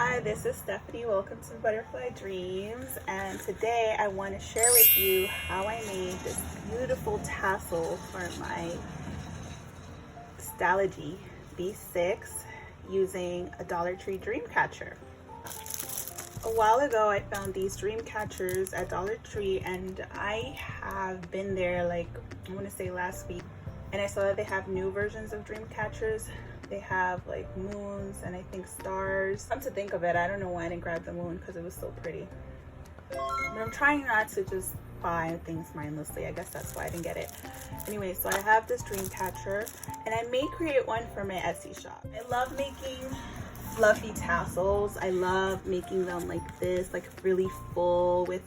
Hi, this is Stephanie. Welcome to Butterfly Dreams, and today I want to share with you how I made this beautiful tassel for my Stalogy B6 using a Dollar Tree dream catcher. A while ago I found these dream catchers at Dollar Tree, and I have been there like I want to say last week, and I saw that they have new versions of dream catchers. They have like moons and I think stars. Come to think of it, I don't know why I didn't grab the moon because it was so pretty. But I'm trying not to just buy things mindlessly. I guess that's why I didn't get it. Anyway, so I have this dream catcher and I may create one for my Etsy shop. I love making fluffy tassels. I love making them like this, like really full with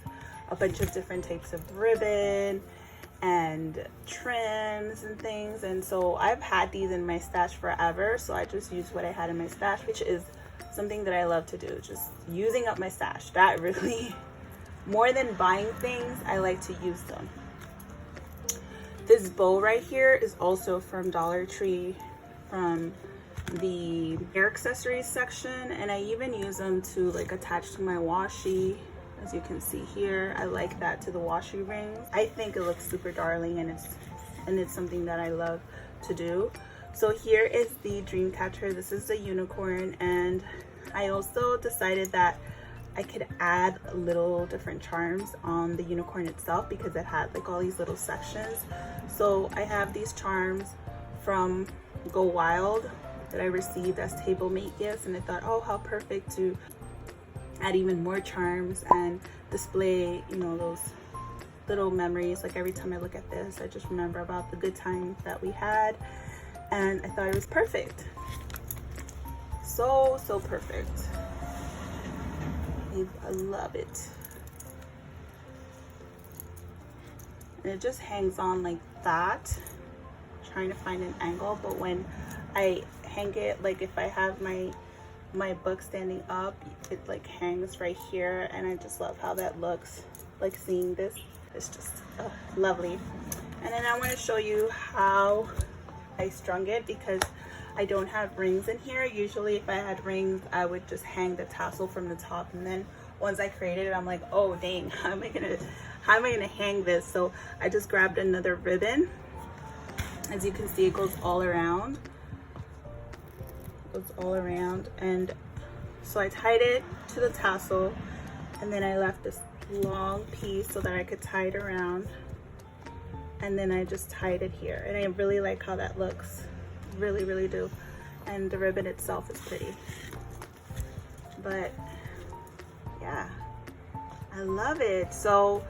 a bunch of different types of ribbon and trims and things. And so I've had these in my stash forever, so I just used what I had in my stash, which is something that I love to do, just using up my stash. That really, more than buying things, I like to use them. This bow right here is also from Dollar Tree, from the hair accessories section, and I even use them to like attach to my washi. As you can see here, I like that to the washi rings. I think it looks super darling, and it's something that I love to do. So here is the dream catcher. This is the unicorn, and I also decided that I could add little different charms on the unicorn itself because it had like all these little sections. So I have these charms from Go Wild that I received as table mate gifts, and I thought, oh, how perfect to add even more charms and display, you know, those little memories. Like every time I look at this, I just remember about the good times that we had, and I thought it was perfect. So perfect. I love it. And it just hangs on like that. I'm trying to find an angle, but when I hang it, like if I have my book standing up, it like hangs right here, and I just love how that looks. Like seeing this, it's just lovely. And then I want to show you how I strung it because I don't have rings in here. Usually if I had rings, I would just hang the tassel from the top, and then once I created it, I'm like, oh dang, how am I gonna hang this? So I just grabbed another ribbon. As you can see, it goes all around. And so I tied it to the tassel, and then I left this long piece so that I could tie it around, and then I just tied it here, and I really like how that looks. Really do. And the ribbon itself is pretty, but yeah, I love it. So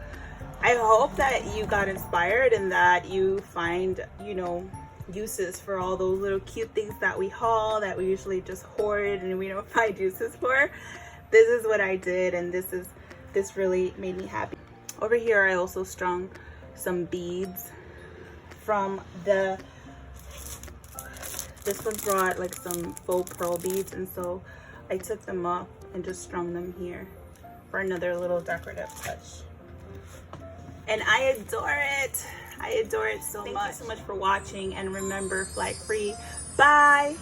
I hope that you got inspired and that you find, you know, uses for all those little cute things that we haul, that we usually just hoard and we don't find uses for. This is what I did, and this really made me happy. Over here I also strung some beads from this one brought like some faux pearl beads, and so I took them off and just strung them here for another little decorative touch. And I adore it. I adore it so much. Thank you so much for watching, and remember, fly free. Bye.